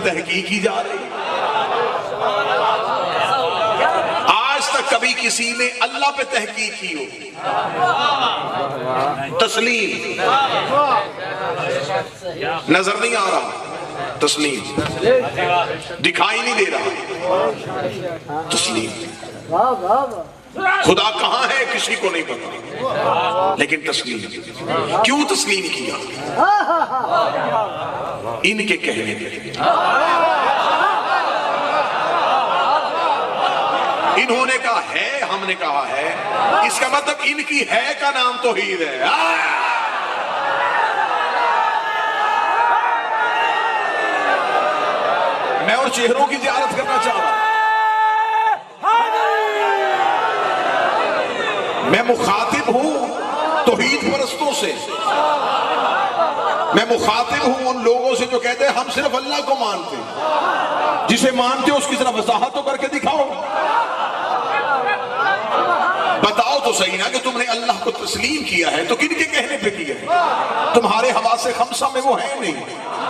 تحقیق کی جا رہی ہے۔ آج تک کبھی کسی نے اللہ پہ تحقیق کی ہوگی؟ تسلیم نظر نہیں آ رہا، تسلیم دکھائی نہیں دے رہا، تسلیم خدا کہاں ہے کسی کو نہیں پتا، لیکن تسلیم کیوں تسلیم کیا؟ ان کے کہنے پہ انہوں نے کہا ہے، ہم نے کہا ہے، اس کا مطلب ان کی ہے کا نام توحید ہے۔ میں اور چہروں کی زیارت کرنا چاہ رہا ہوں، میں مخاطب ہوں توحید پرستوں سے، میں مخاطب ہوں ان لوگوں سے جو کہتے ہیں ہم صرف اللہ کو مانتے ہیں۔ جسے مانتے ہو اس کی طرف وضاحت تو کر کے دکھاؤ، بتاؤ تو صحیح نا کہ تم نے اللہ کو تسلیم کیا ہے تو کن کے کہنے پہ کیا ہے؟ تمہارے حواس خمسہ میں وہ ہے نہیں،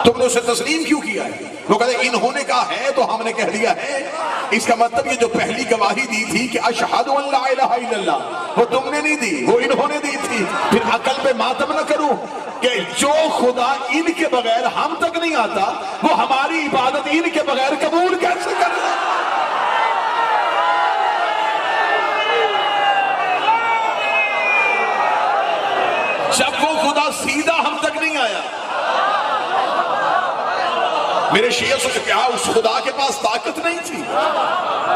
تم نے اسے تسلیم کیوں کیا ہے؟ وہ کہتے ہیں انہوں نے کہا ہے تو ہم نے کہہ دیا ہے۔ اس کا مطلب یہ جو پہلی گواہی دی تھی کہ اشہد ان لا الہ الا اللہ، وہ تم نے نہیں دی، وہ انہوں نے دی تھی۔ پھر عقل پہ ماتم نہ کروں کہ جو خدا ان کے بغیر ہم تک نہیں آتا وہ ہماری عبادت ان کے بغیر قبول کیسے کر لے؟ جب وہ خدا سیدھا ہم تک نہیں آیا، میرے شیعہ سے کیا اس خدا کے پاس طاقت نہیں تھی؟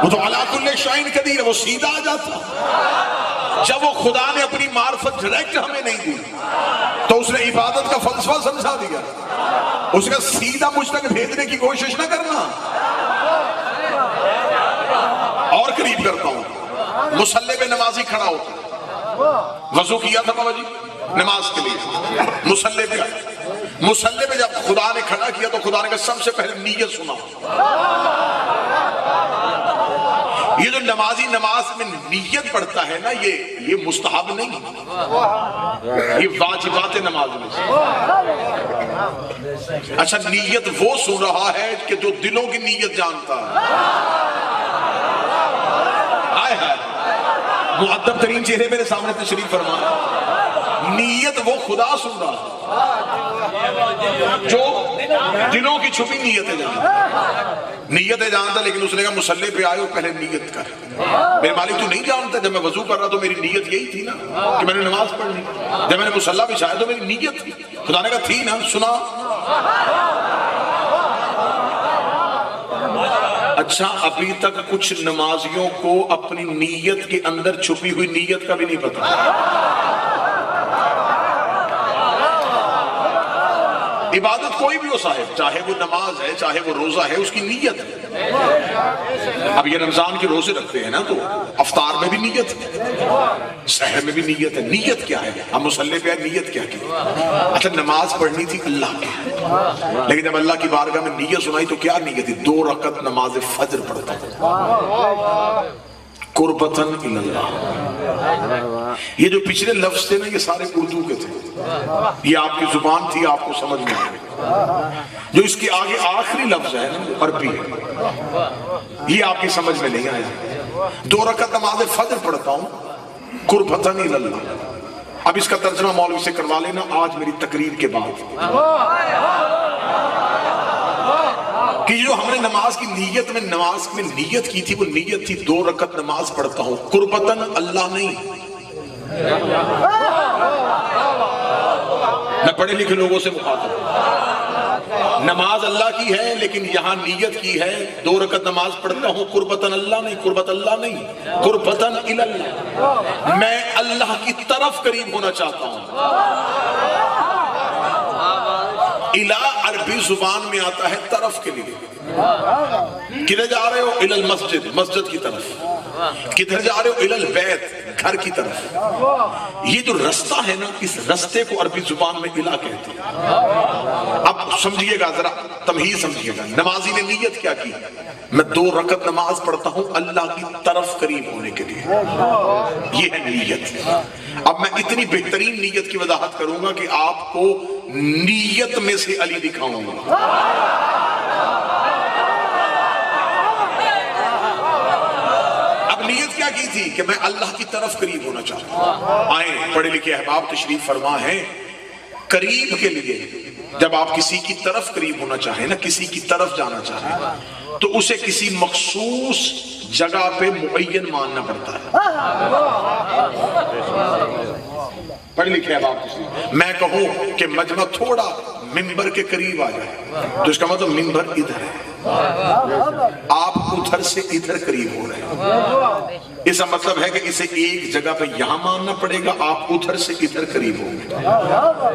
وہ تو علی کل شیء قدیر ہے، وہ سیدھا آ جاتا۔ جب وہ خدا نے اپنی معرفت ڈائریکٹ ہمیں نہیں دی تو اس نے عبادت کا فلسفہ سمجھا دیا، اس کا سیدھا مجھ تک بھیجنے کی کوشش نہ کرنا۔ اور قریب کرتا ہوں، مصلی پہ نمازی کھڑا ہوتا، وضو کیا تھا بابا جی نماز کے لیے، مصلی پہ جب خدا نے کھڑا کیا تو خدا نے کہا سب سے پہلے نیت سنا۔ یہ جو نمازی نماز میں نیت پڑھتا ہے نا، یہ مستحب نہیں، یہ واجبات نماز میں سے۔ اچھا نیت وہ سن رہا ہے کہ جو دلوں کی نیت جانتا ہے۔ آئے ہے مؤدب ترین چہرے میرے سامنے تشریف فرما، نیت وہ خدا سن رہا جو دلوں کی چھپی نیتیں جانتا، لیکن اس نے کہا مصلی پہ آئے اور پہلے نیت کر۔ میرے مالک تو نہیں جانتا، جب میں وضو کر رہا تو میری نیت یہی تھی نا کہ میں نے نماز پڑھنی، جب میں نے مصلی بچھایا تو میری نیت تھی، خدا نے کہا تھی نا، سنا۔ اچھا ابھی تک کچھ نمازیوں کو اپنی نیت کے اندر چھپی ہوئی نیت کا بھی نہیں پتا۔ عبادت کوئی بھی ہو صاحب، چاہے وہ نماز ہے چاہے وہ روزہ ہے، اس کی نیت ہے۔ اب یہ رمضان کے روزے رکھتے ہیں نا تو افطار میں بھی نیت ہے، سحر میں بھی نیت ہے۔ نیت کیا ہے؟ ہم مصلی پہ نیت کیا کی؟ اچھا نماز پڑھنی تھی اللہ کی، لیکن جب اللہ کی بارگاہ میں نیت سنائی تو کیا نیت تھی؟ 2 رکعت نماز فجر پڑھتا ہوں قربتاً اللہ۔ یہ جو پچھلے لفظ تھے نا یہ سارے اردو کے تھے، یہ آپ کی زبان تھی، آپ کو سمجھ میں آئے۔ جو اس کے آگے آخری لفظ ہے عربی، یہ آپ کی سمجھ میں نہیں آیا۔ 2 رکعت نماز فجر پڑھتا ہوں قربتاً اللہ۔ اب اس کا ترجمہ مولوی سے کروا لینا آج میری تقریر کے بعد، کہ جو ہم نے نماز کی نیت میں نیت کی تھی وہ نیت تھی 2 رکعت نماز پڑھتا ہوں قربتاً اللہ نہیں۔ میں پڑھے لکھے لوگوں سے مخاطب، نماز اللہ کی ہے لیکن یہاں نیت کی ہے 2 رکعت نماز پڑھتا ہوں قربتاً اللہ نہیں، قربت اللہ نہیں، قربتاً اللہ، میں اللہ کی طرف قریب ہونا چاہتا ہوں۔ الہ عربی زبان میں آتا ہے طرف کے لیے، کدھر جا رہے ہو؟ الى المسجد، مسجد کی طرف۔ کدھر جا رہے ہو؟ الى البیت، گھر کی طرف۔ یہ جو رستہ ہے نا، اس رستے کو عربی زبان میں الہ کہتے ہیں۔ اب سمجھئے گا ذرا، تمہید سمجھئے گا، نمازی نے نیت کیا کی؟ میں 2 رکعت نماز پڑھتا ہوں اللہ کی طرف قریب ہونے کے لیے، یہ ہے نیت۔ اب میں اتنی بہترین نیت کی وضاحت کروں گا کہ آپ کو نیت میں سے علی دکھاؤں گا۔ کی تھی کہ میں اللہ کی طرف قریب ہونا چاہتا ہوں. آئیں پڑھے لکھے احباب تشریف فرما ہے. قریب کے لیے جب آپ کسی کی طرف قریب ہونا چاہیں نا، کسی کی طرف جانا چاہیں تو اسے کسی مخصوص جگہ پہ معین ماننا پڑتا ہے. پڑھ لکھے احباب، میں کہوں کہ مجمع تھوڑا منبر کے قریب آ جائے تو اس کا مطلب منبر ادھر ہے، آپ ادھر سے ادھر قریب ہو رہے ہیں. اس کا مطلب ہے کہ اسے ایک جگہ پہ یہاں ماننا پڑے گا، آپ ادھر سے ادھر قریب ہوں گے.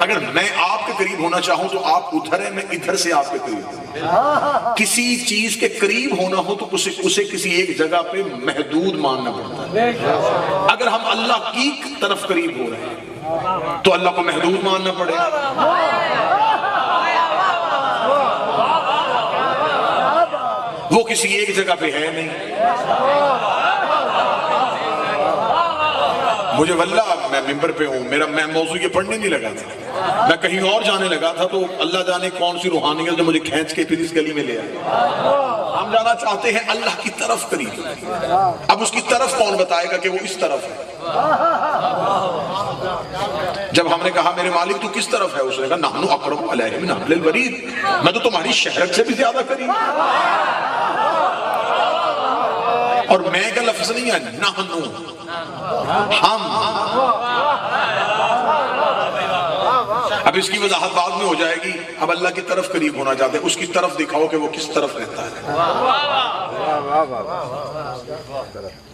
اگر میں آپ کے قریب ہونا چاہوں تو آپ ادھر ہیں، میں ادھر سے آپ کے قریب ہوں. کسی چیز کے قریب ہونا ہو تو اسے کسی ایک جگہ پہ محدود ماننا پڑتا ہے. اگر ہم اللہ کی طرف قریب ہو رہے ہیں تو اللہ کو محدود ماننا پڑے گا. وہ کسی ایک جگہ پہ ہے نہیں. مجھے واللہ میں ممبر پہ ہوں، میں موضوع یہ پڑھنے نہیں لگا تھا، میں کہیں اور جانے لگا تھا تو اللہ جانے کون سی روحانیت جو مجھے کھینچ کے پھر اس گلی میں لے آئی. ہم جانا چاہتے ہیں اللہ کی طرف قریب. اب اس کی طرف کون بتائے گا کہ وہ اس طرف ہے؟ جب ہم نے کہا میرے مالک تو کس طرف ہے، اس نے کہا نحن اقرب الیہ من حبل الورید، میں تو تمہاری شہرت سے بھی زیادہ قریب. اور میں کا لفظ نہیں ہے، نحن، ہم. اب اس کی وضاحت بعد میں ہو جائے گی. اب اللہ کی طرف قریب ہونا چاہتے ہیں، اس کی طرف دکھاؤ کہ وہ کس طرف رہتا ہے.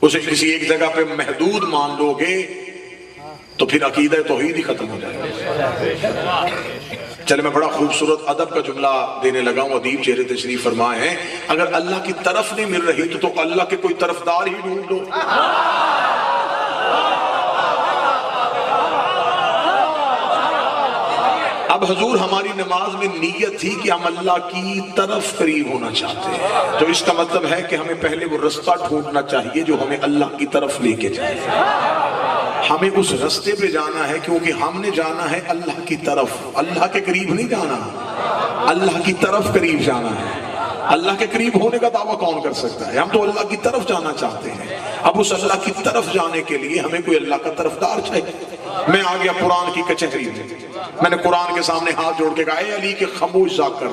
اسے کسی ایک جگہ پہ محدود مان لو گے تو پھر عقیدہ توحید ہی ختم ہو جائے گا. چلے میں بڑا خوبصورت ادب کا جملہ دینے لگا ہوں. ادیب چہرے تشریف فرمائے ہیں، اگر اللہ کی طرف نہیں مل رہی تو اللہ کے کوئی طرفدار ہی ڈھونڈ لو. اب حضور ہماری نماز میں نیت تھی کہ ہم اللہ کی طرف قریب ہونا چاہتے ہیں، تو اس کا مطلب ہے کہ ہمیں پہلے وہ رستہ ڈھونڈنا چاہیے جو ہمیں اللہ کی طرف لے کے جائے. ہمیں اس رستے پہ جانا ہے کیونکہ ہم نے جانا ہے اللہ کی طرف. اللہ کے قریب نہیں جانا، اللہ کی طرف قریب جانا ہے. اللہ کے قریب ہونے کا دعویٰ کون کر سکتا ہے؟ ہم تو اللہ کی طرف جانا چاہتے ہیں. اب اس اللہ کی طرف جانے کے لیے ہمیں کوئی اللہ کا طرفدار چاہیے. میں آ گیا قرآن کی کچہری میں نے قرآن کے سامنے ہاتھ جوڑ کے کہا اے علی کے خاموش ذاکر،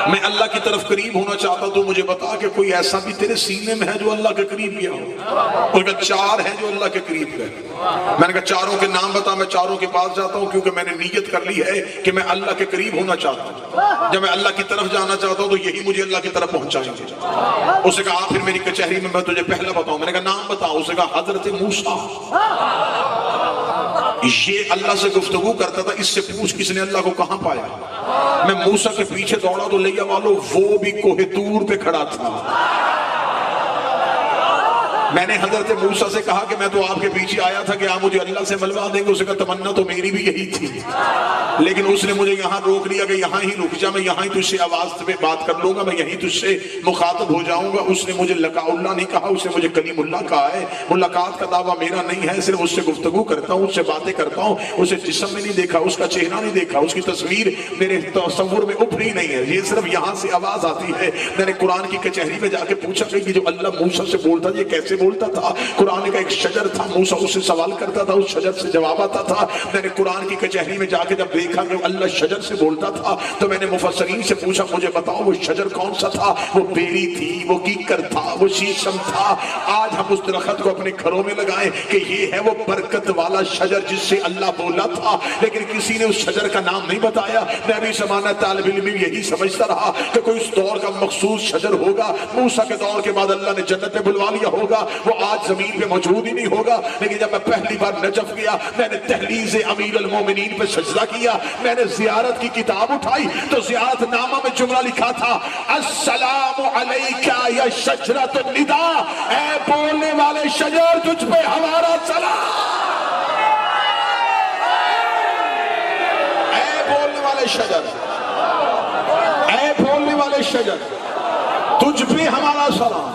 میں اللہ کی طرف قریب ہونا چاہتا تو مجھے بتا کہ کوئی ایسا بھی تیرے سینے میں ہے جو اللہ کے قریب گیا ہو. اور کہا 4 ہیں جو اللہ کے قریب گئے. میں نے کہا 4 کے نام بتا، میں 4 کے پاس جاتا ہوں کیونکہ میں نے نیت کر لی ہے کہ میں اللہ کے قریب ہونا چاہتا ہوں. جب میں اللہ کی طرف جانا چاہتا ہوں تو یہی مجھے اللہ کی طرف پہنچائیں گے. اس نے کہا پھر میری کچہری میں تجھے پہلا بتاؤں. میں نے کہا نام بتاؤ. اس نے کہا حضرت موسیٰ. یہ اللہ سے گفتگو کرتا تھا، اس سے پوچھ کس نے اللہ کو کہاں پایا. میں موسیٰ کے پیچھے دوڑا تو لیا والو وہ بھی کوہ طور پہ کھڑا تھا. میں نے حضرت موسیٰ سے کہا کہ میں تو آپ کے پیچھے آیا تھا کہ آپ مجھے اللہ سے ملوا دیں گے. اس نے کہا تمنا تو میری بھی یہی تھی، لیکن اس نے مجھے یہاں روک لیا کہ یہاں ہی رک جا، میں یہاں ہی تجھ سے آواز پہ بات کر لوں گا، میں یہیں تجھ سے مخاطب ہو جاؤں گا. اس نے مجھے لقاء اللہ نہیں کہا، اس نے مجھے کلیم اللہ کہا ہے. ملاقات کا دعویٰ میرا نہیں ہے، صرف اس سے گفتگو کرتا ہوں، اس سے باتیں کرتا ہوں. اسے جسم میں نہیں دیکھا، اس کا چہرہ نہیں دیکھا، اس کی تصویر میرے تصور میں ابھری نہیں ہے. یہ صرف یہاں سے آواز آتی ہے. میں نے قرآن کی کچہری میں جا کے پوچھا کہ جو اللہ موسیٰ سے بولتا یہ کیسے بولتا تھا. قرآن کا ایک شجر تھا، موسیٰ اس سے سوال کرتا تھا، اس شجر سے جواب آتا تھا. میں نے قرآن کی کچہری میں جا کے جب دیکھا کہ اللہ شجر سے بولتا تھا تو میں نے مفسرین سے پوچھا مجھے بتاؤ وہ شجر کون سا تھا. وہ بیری تھی، وہ کیکر تھا، وہ شیشم تھا. آج ہم اس درخت کو اپنے گھروں میں لگائیں کہ یہ ہے وہ برکت والا شجر جس سے اللہ بولا تھا، لیکن کسی نے اس شجر کا نام نہیں بتایا. میں بھی زمانہ طالب علم یہی سمجھتا رہا کہ کوئی اس دور کا مخصوص شجر ہوگا. موسیٰ کے دور کے بعد اللہ نے جنت میں بلوا لیا ہوگا، وہ آج زمین پہ موجود ہی نہیں ہوگا. لیکن جب میں پہلی بار نجف گیا، میں نے تحلیز امیر المومنین پہ سجدہ کیا. میں نے زیارت کی کتاب اٹھائی تو زیارت نامہ میں جملہ لکھا تھا السلام علیکہ یا شجرۃ النداء، اے بولنے والے شجر تجھ پہ ہمارا سلام. اے بولنے والے شجر، اے بولنے والے شجر تجھ پہ ہمارا سلام.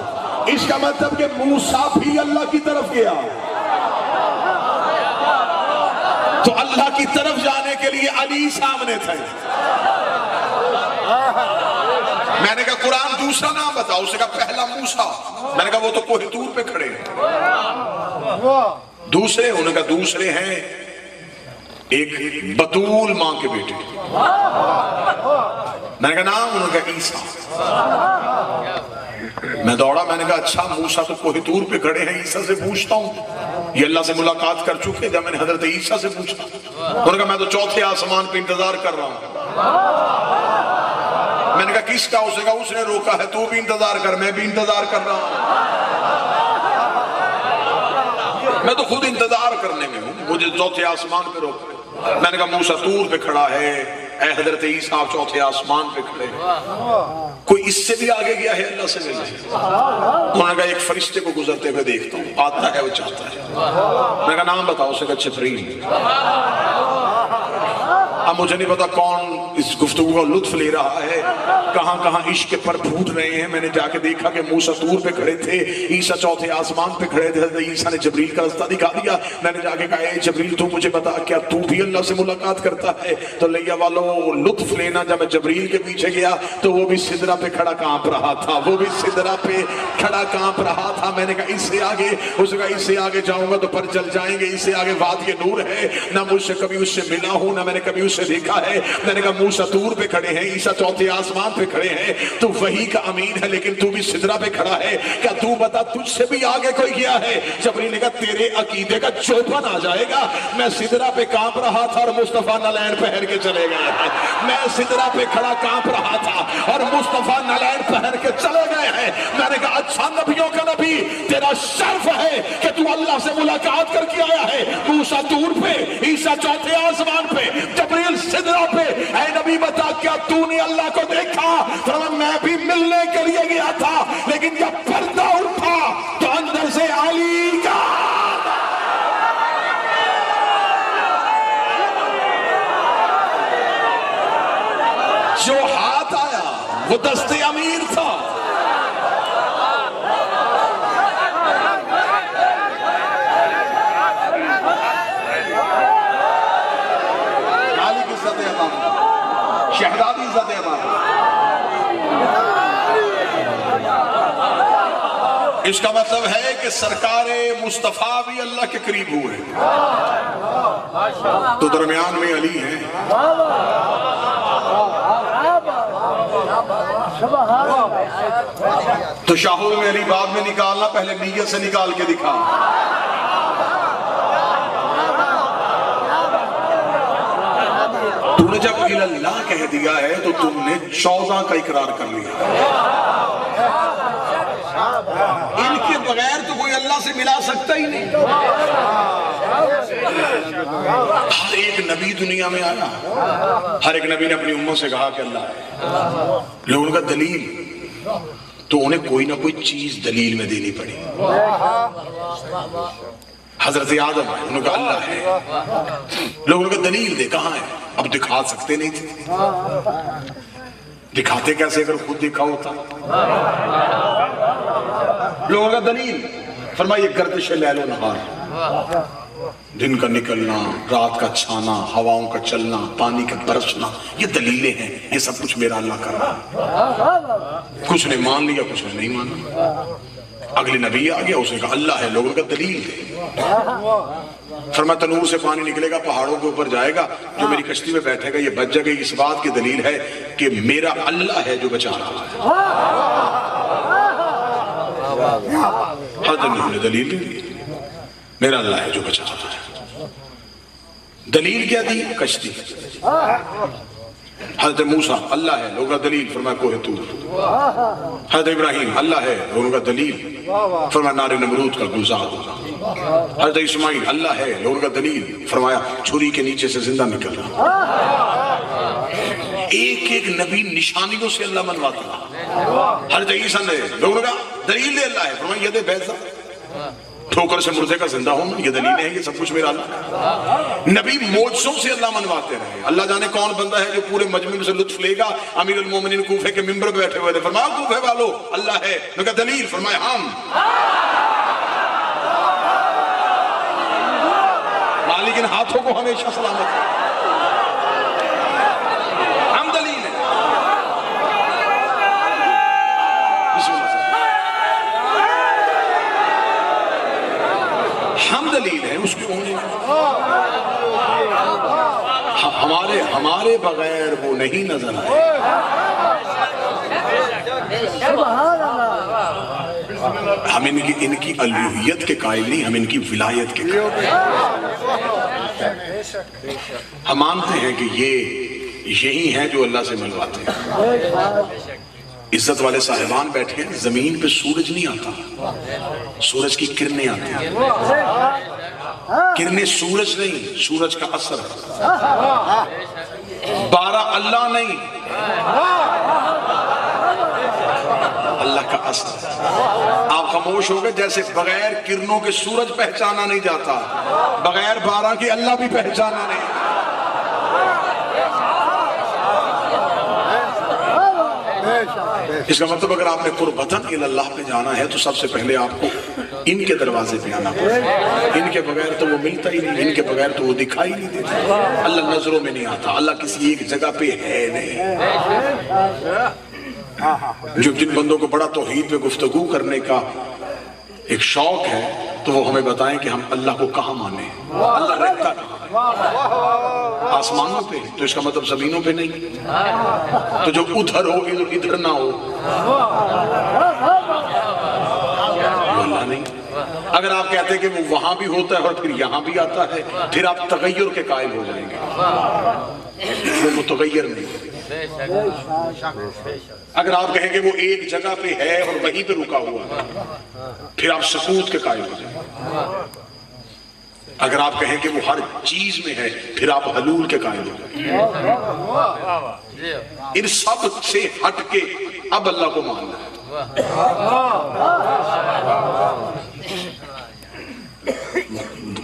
اس کا مطلب کہ موسیٰ بھی اللہ کی طرف گیا. تو اللہ کی طرف جانے کے لیے علی سامنے تھے. میں نے کہا قرآن تو دوسرا نام بتاؤ، اس نے کہا پہلا موسیٰ، میں نے کہا وہ تو کوہ طور پہ کھڑے ہیں۔ دوسرے، انہوں نے کہا دوسرے ہیں ایک بطول ماں کے بیٹے، میں نے کہا نام، انہوں نے کہا عیسیٰ۔ میں دوڑا، میں نے کہا اچھا موسیٰ تو کوہ طور پہ کھڑے ہیں، عیسیٰ سے پوچھتا ہوں، یہ اللہ سے ملاقات کر چکے؟ جب میں نے حضرت عیسیٰ سے پوچھا، انہوں نے کہا میں تو چوتھے آسمان پہ انتظار کر رہا ہوں۔ میں نے کہا کس کا؟ اس نے کہا اس نے روکا ہے، تو بھی انتظار کر، میں بھی انتظار کر رہا ہوں، میں تو خود انتظار کرنے میں ہوں، مجھے چوتھے آسمان پہ روک۔ میں نے کہا موسیٰ طور پہ کھڑا ہے، اے حضرت عیسیٰ آپ چوتھے آسمان پہ کھڑے، کوئی اس سے بھی آگے گیا ہے اللہ سے ملنے؟ انہوں نے کہا ایک فرشتے کو گزرتے ہوئے دیکھتا ہوں، آتا ہے وہ چاہتا ہے۔ میں نے کہا نام بتاؤ، اسے کہا جبرائیل۔ اب مجھے نہیں پتا کون اس گفتگو کا لطف لے رہا ہے، کہاں کہاں عشق پر پھوٹ رہے ہیں۔ میں نے جا کے دیکھا کہ موسیٰ طور پہ کھڑے تھے، عیسیٰ چوتھے آسمان پہ کھڑے تھے، حضرت عیسیٰ نے جبریل کا رستہ دکھا دیا۔ میں نے جا کے کہا اے جبریل تو مجھے بتا کیا تو بھی اللہ سے ملاقات کرتا ہے؟ تو لیا والوں لطف لینا، جب میں جبریل کے پیچھے گیا تو وہ بھی سدرہ پہ کھڑا کانپ رہا تھا، وہ بھی سدرہ پہ کھڑا کانپ رہا تھا۔ میں نے کہا اس سے آگے، اس نے کہا اس سے آگے جاؤں گا تو پر جل جائیں گے، اس سے آگے وادی نور ہے، نہ مجھ سے کبھی اس سے ملا ہوں، نہ میں نے کبھی اس سے دیکھا ہے۔ میں نے کہا موسیٰ طور پہ کھڑے ہیں، عیسیٰ چوتھے آسمان پہ کھڑے ہیں، تو وحی کا امین ہے لیکن تو بھی سدرہ پہ کھڑا ہے، کیا تو بتا تجھ سے بھی آگے کوئی گیا ہے؟ جبریل نے کہا تیرے عقیدے کا چوپن آ جائے گا، میں سدرہ پہ کانپ رہا تھا اور مصطفیٰ نالین پہن کے چلے گئے ہیں، میں سدرہ پہ کھڑا کانپ رہا تھا اور مصطفیٰ نالین پہن کے چلے گئے ہیں۔ میں نے کہا اچھا نبیوں کا نبی، تیرا شرف ہے کہ تو اللہ سے ملاقات کر کے آیا ہے، موسیٰ طور پہ، عیسیٰ چوتھے آسمان پہ، جبریل سدرہ پہ، اے نبی بتا کیا تو نے اللہ کو دیکھا؟ فرمایا میں بھی ملنے کے لیے گیا تھا لیکن جب پردہ اٹھا تو اندر سے علی کا جو ہاتھ آیا وہ دست امیر تھا۔ علی کی عزت عطا، شہزادی عزت عطا، اس کا مطلب ہے کہ سرکار مصطفیٰ بھی اللہ کے قریب ہوئے تو درمیان میں علی ہیں۔ تو شاہول میں علی بعد میں نکالنا، پہلے نیت سے نکال کے دکھا۔ تو نے جب اللہ کہہ دیا ہے تو تم نے 14 کا اقرار کر لیا، ان کے بغیر تو کوئی اللہ سے ملا سکتا ہی نہیں۔ ہر ایک نبی دنیا میں آیا، ہر ایک نبی نے اپنی امت سے کہا کہ اللہ ہے، لوگوں کا دلیل تو انہیں کوئی نہ کوئی چیز دلیل میں دینی پڑی۔ حضرت آدم ہے، انہوں نے کہا اللہ ہے، لوگوں نے کہا دلیل دے، کہاں ہے؟ اب دکھا سکتے نہیں تھے، دکھاتے کیسے اگر خود دکھا ہوتا؟ لوگوں کا دلیل، فرمایا یہ گردش لیل و نہار، دن کا نکلنا، رات کا چھانا، ہواؤں کا چلنا، پانی کا برسنا، یہ دلیلیں ہیں، یہ سب کچھ میرا اللہ کر رہا ہے۔ کچھ نے مان لیا، کچھ نے نہیں مانا۔ اگلے نبی آ گیا، اس نے کہا اللہ ہے، لوگوں کا دلیل دے۔ فرمایا تنور سے پانی نکلے گا، پہاڑوں کے اوپر جائے گا، جو میری کشتی میں بیٹھے گا یہ بچ جائے گا، اس بات کی دلیل ہے کہ میرا اللہ ہے جو بچا رہا ہے۔ حضرت نے دلیل دی، میرا اللہ ہے جو بچا رہا ہے۔ دلیل کیا دی؟ کشتی۔ حضرت موسیٰ اللہ ہے، لوگوں کا دلیل، فرمایا کوہ طور۔ حضرت ابراہیم اللہ ہے، لوگوں کا دلیل، فرمایا نار نمرود کا گلزار ہوگا۔ حضرت اسماعیل اللہ ہے، لوگوں کا دلیل، فرمایا چھری کے نیچے سے زندہ نکل رہا۔ ایک ایک نبی نشانیوں سے اللہ منواتا رہا۔ حضرت عیسیٰ نے لوگوں کا دلیل دے اللہ ہے، فرمایا ید بیضا، ٹھوکر سے مردے کا زندہ ہونا، یہ دلیلیں ہیں، یہ سب کچھ میرا اللہ۔ نبی موجزوں سے اللہ منواتے رہے۔ اللہ جانے کون بندہ ہے جو پورے مجمع سے لطف لے گا۔ امیر المومنین کوفے کے ممبر پہ بیٹھے ہوئے تھے، فرمایا کوفے والو اللہ ہے، میں کہا دلیل، فرمایا ہم لیکن ہاتھوں کو ہمیشہ سلامت ہے، ہم دلیل ہیں۔ ہمارے بغیر وہ نہیں نظر آئے. ہم ان کی الوہیت کے قائل نہیں، ہم ان کی ولایت کے قائل. ہم مانتے ہیں کہ یہی ہیں جو اللہ سے ملواتے ہیں. عزت والے صاحبان بیٹھے ہیں، زمین پہ سورج نہیں آتا، سورج کی کرنیں آتی ہیں. کرنیں سورج نہیں، سورج کا اثر ہے. بارہ اللہ نہیں، اللہ کا اثر. آپ خاموش ہو گئے، جیسے بغیر کرنوں کے سورج پہچانا نہیں جاتا، بغیر بارہ کے اللہ بھی پہچانا نہیں. اس کا مطلب اگر آپ نے قربتاً اللہ پہ جانا ہے تو سب سے پہلے آپ کو ان کے دروازے پہ آنا پڑے. ان کے بغیر تو وہ ملتا ہی نہیں، ان کے بغیر تو وہ دکھائی نہیں دیتا. اللہ نظروں میں نہیں آتا، اللہ کسی ایک جگہ پہ ہے نہیں. جو جن بندوں کو بڑا توحید پہ گفتگو کرنے کا ایک شوق ہے تو وہ ہمیں بتائیں کہ ہم اللہ کو کہاں مانیں. اللہ رہتا کہاں؟ آسمانوں پہ، تو اس کا مطلب زمینوں پہ نہیں. تو جو ادھر ہو ادھر نہ ہو وہ اللہ نہیں. اگر آپ کہتے ہیں کہ وہ وہاں بھی ہوتا ہے اور پھر یہاں بھی آتا ہے، پھر آپ تغیر کے قائل ہو جائیں گے. وہ متغیر نہیں. اگر آپ کہیں کہ وہ ایک جگہ پہ ہے اور وہیں پہ رکا ہوا ہے، پھر آپ سکوت کے قائل ہو جائیں گے. اگر آپ کہیں کہ وہ ہر چیز میں ہے، پھر آپ حلول کے قائل ہو جائیں. ان سب سے ہٹ کے اب اللہ کو ماننا ہے.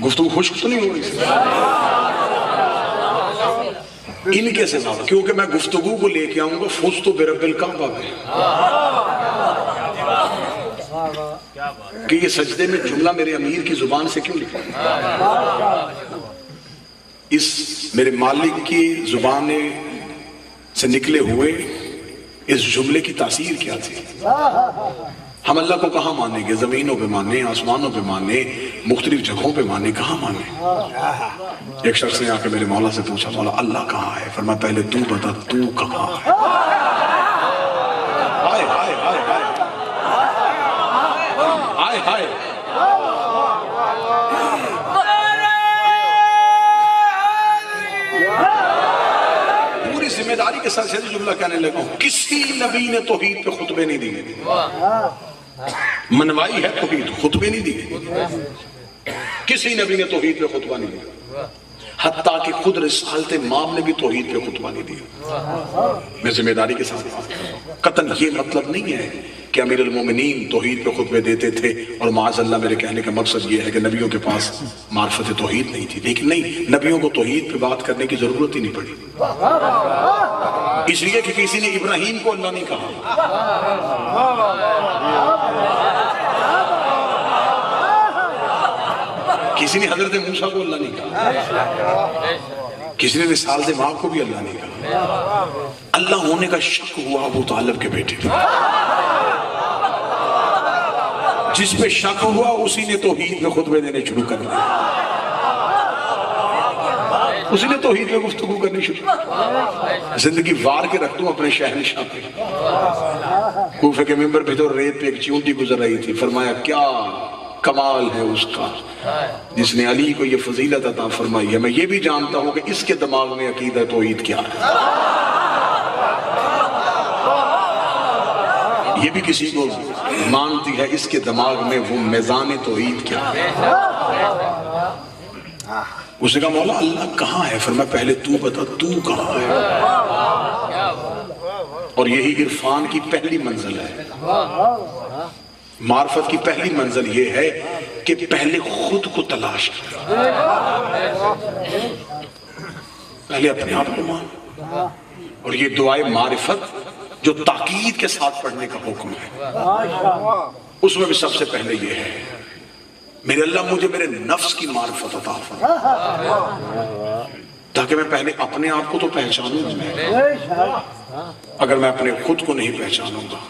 گفتگو خشک تو نہیں ہو رہی ان کے سوا، کیونکہ میں گفتگو کو لے کے آؤں گا فزت برب الکعبہ میں. کہ یہ سجدے میں جملہ میرے امیر کی زبان سے کیوں لکھا؟ اس میرے مالک کی زبان سے نکلے ہوئے اس جملے کی تاثیر کیا تھی؟ ہم اللہ کو کہاں مانیں گے؟ زمینوں پہ مانیں، آسمانوں پہ مانیں، مختلف جگہوں پہ مانیں، کہاں مانیں؟ ایک شخص نے آ کے میرے مولا سے پوچھا، مولا اللہ کہاں ہے؟ فرمایا پہلے تو بتا تو کہاں ہے. ہائے ہائے ہائے ہائے ہائے. پوری ذمہ داری کے ساتھ جملہ کہنے لگا ہوں، کسی نبی نے توحید پہ خطبے نہیں دیے. منوائی ہے توحید، خطبے نہیں دیے. کسی نبی نے توحید پہ خطبہ نہیں دیا. حتیٰ کہ خود رسالت امام نے بھی توحید پہ خطبہ نہیں دیا. میں ذمہ داری کے ساتھ بات کرتا ہوں. قطعاً یہ مطلب نہیں ہے کہ امیر المومنین توحید پہ خطبے دیتے تھے، اور معاذ اللہ میرے کہنے کا مقصد یہ ہے کہ نبیوں کے پاس معرفت توحید نہیں تھی. لیکن نہیں، نبیوں کو توحید پہ بات کرنے کی ضرورت ہی نہیں پڑی، اس لیے کہ کسی نے ابراہیم کو اللہ نہیں کہا. کسی نے حضرت موسیٰ کو اللہ نہیں کہا، کسی نے رسالت ماں کو بھی اللہ نہیں کہا. اللہ ہونے کا شک ہوا ابو طالب کے بیٹے کو. جس پہ شک ہوا اسی نے توحید میں خطبے دینے شروع کر دیے، اسی نے توحید میں گفتگو کرنی شروع. زندگی وار کے رکھ دوں اپنے شہنشاہ پہ. کوفے کے ممبر پہ تو ریت پہ ایک چیونٹی گزر رہی تھی. فرمایا کیا کمال ہے اس کا جس نے علی کو یہ فضیلت عطا فرمائی ہے. میں یہ بھی جانتا ہوں کہ اس کے دماغ میں عقیدہ توحید کیا ہے. یہ بھی کسی کو مانتی ہے اس کے دماغ میں وہ میزان توحید کیا ہے. اس نے کہا مولا اللہ کہاں ہے؟ فرمایا پہلے تو بتا تو کہاں ہے. اور یہی عرفان کی پہلی منزل ہے. معرفت کی پہلی منزل یہ ہے کہ پہلے خود کو تلاش کر، پہلے اپنے آپ کو مان. اور یہ دعائے معرفت جو تاکید کے ساتھ پڑھنے کا حکم ہے، اس میں بھی سب سے پہلے یہ ہے میرے اللہ مجھے میرے نفس کی معرفت عطا فرما، تاکہ میں پہلے اپنے آپ کو تو پہچانوں. اگر میں اپنے خود کو نہیں پہچانوں گا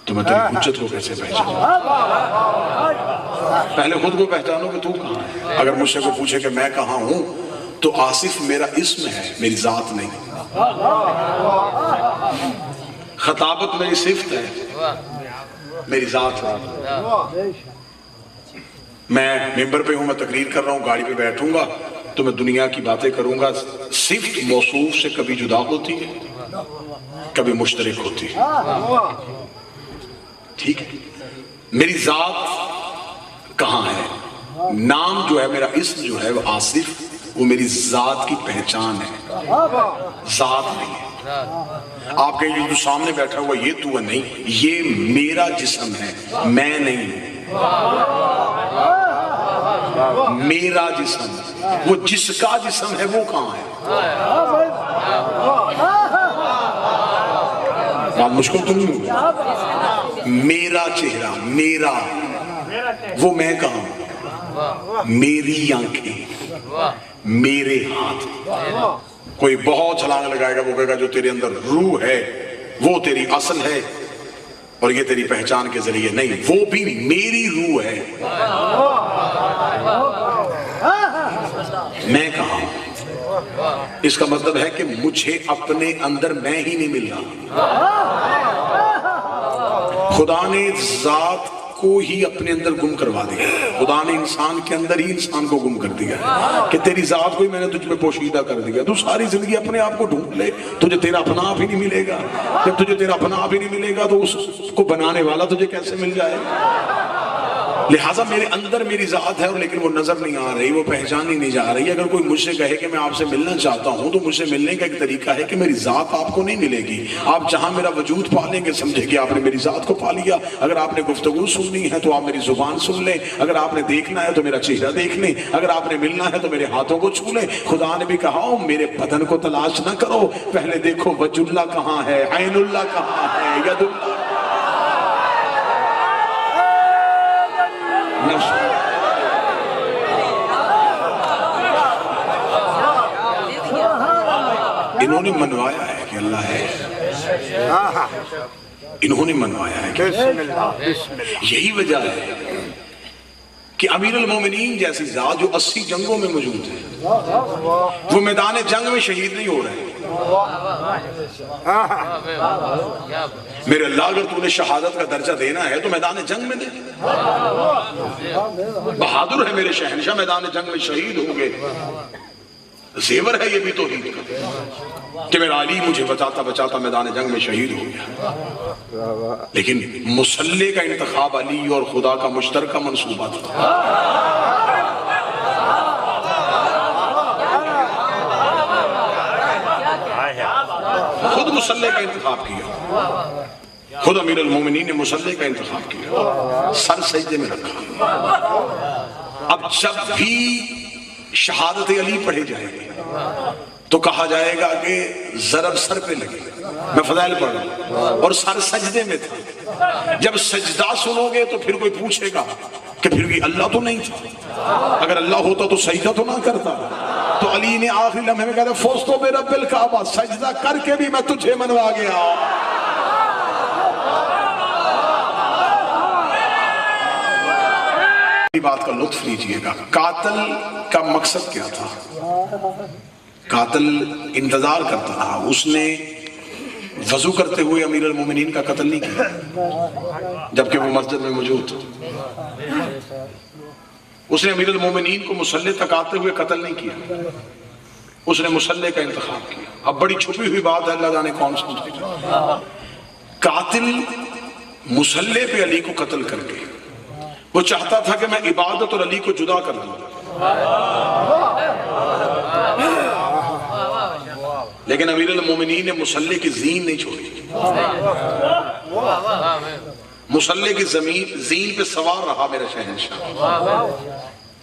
تو میں تیری حجت کو کیسے پہچانوں؟ پہلے خود کو پہچانو کہ تو کہاں ہے. اگر مجھ سے کوئی پوچھے کہ میں کہاں ہوں تو آصف میرا اسم ہے، میری ذات نہیں۔ خطابت میری صفت ہے، میری ذات ہے۔ میں ممبر پہ ہوں، میں تقریر کر رہا ہوں، گاڑی پہ بیٹھوں گا تو میں دنیا کی باتیں کروں گا، صفت موصوف سے کبھی جدا ہوتی ہے، کبھی مشترک ہوتی ہے، ٹھیک ہے۔ میری ذات کہاں ہے؟ نام جو ہے، میرا اسم جو ہے وہ آصف، وہ میری ذات کی پہچان ہے، ذات نہیں ہے۔ آپ کہیں جو سامنے بیٹھا ہوا یہ تو ہے، نہیں، یہ میرا جسم ہے، میں نہیں ہوں، میرا جسم۔ وہ جس کا جسم ہے وہ کہاں ہے؟ بات مشکل تو نہیں ہوگی؟ میرا چہرہ، میرا، وہ میں کہاں ہوں؟ میری آنکھیں، میرے ہاتھ۔ کوئی بہت چھلانگ لگائے گا، وہ کہے گا جو تیرے اندر روح ہے وہ تیری اصل ہے اور یہ تیری پہچان کے ذریعے نہیں، وہ بھی میری روح ہے۔ میں کہاں ہوں؟ اس کا مطلب ہے کہ مجھے اپنے اندر میں ہی نہیں مل رہا۔ خدا نے ذات کو ہی اپنے اندر گم کروا دیا، خدا نے انسان کے اندر ہی انسان کو گم کر دیا کہ تیری ذات کو ہی میں نے تجھ میں پوشیدہ کر دیا۔ تو ساری زندگی اپنے آپ کو ڈھونڈ لے، تجھے تیرا اپنا آپ ہی نہیں ملے گا۔ جب تجھے تیرا اپنا آپ ہی نہیں ملے گا تو اس کو بنانے والا تجھے کیسے مل جائے گا؟ لہٰذا میرے اندر میری ذات ہے اور لیکن وہ نظر نہیں آ رہی، وہ پہچانی نہیں جا رہی۔ اگر کوئی مجھ سے کہے کہ میں آپ سے ملنا چاہتا ہوں تو مجھ سے ملنے کا ایک طریقہ ہے کہ میری ذات آپ کو نہیں ملے گی۔ آپ جہاں میرا وجود پالیں گے سمجھے کہ آپ نے میری ذات کو پا لیا۔ اگر آپ نے گفتگو سننی ہے تو آپ میری زبان سن لیں، اگر آپ نے دیکھنا ہے تو میرا چہرہ دیکھ لیں، اگر آپ نے ملنا ہے تو میرے ہاتھوں کو چھو لیں۔ خدا نے بھی کہا میرے بدن کو تلاش نہ کرو، پہلے دیکھو وجہ اللہ کہاں ہے، عین اللہ کہاں ہے، ید اللہ۔ انہوں نے منوایا ہے کہ اللہ ہے، انہوں نے منوایا ہے کہ یہی وجہ ہے کہ امیر المومنین جیسی ذات جو 80 جنگوں میں موجود ہے وہ میدان جنگ میں شہید نہیں ہو رہے۔ میرے اللہ اگر تو نے شہادت کا درجہ دینا ہے تو میدان جنگ میں دے۔ بہادر ہے میرے شہنشاہ، میدان جنگ میں شہید ہوں گے، زیور ہے یہ بھی توحید کا کہ میرا علی مجھے بچاتا بچاتا میدان جنگ میں شہید ہو گیا، لیکن مسلح کا انتخاب علی اور خدا کا مشترکہ منصوبہ تھا۔ خود مسلح کا انتخاب کیا، خود امیر المومنین نے مسلح کا انتخاب کیا، سر سجدے میں رکھا۔ اب جب بھی شہادت علی پڑھے جائے گی تو کہا جائے گا کہ ضرب سر پہ لگے، میں فضائل پڑھ رہا ہوں اور سر سجدے میں تھا۔ جب سجدہ سنو گے تو پھر کوئی پوچھے گا کہ پھر بھی اللہ تو نہیں تھا، اگر اللہ ہوتا تو سجدہ تو نہ کرتا۔ تو علی نے آخری لمحے میں کہا فوزتو برب الکعبہ، سجدہ کر کے بھی میں تجھے منوا گیا۔ بات کا لطف لیجئے گا، قاتل کا مقصد کیا تھا؟ قاتل انتظار کرتا رہا، اس نے وضو کرتے ہوئے امیر المومنین کا قتل نہیں کیا جبکہ وہ مسجد میں موجود تھا۔ اس نے امیر المومنین کو مسلح تک آتے ہوئے قتل نہیں کیا، اس نے مسلح کا انتخاب کیا۔ اب بڑی چھپی ہوئی بات ہے، اللہ جانے کون سمجھے۔ قاتل مسلح پہ علی کو قتل کر کے وہ چاہتا تھا کہ میں عبادت اور علی کو جدا کر دوں، لیکن امیر المومنین نے مسلح کی زین نہیں چھوڑی، مسلح کی زین پہ سوار رہا میرا شہنشاہ،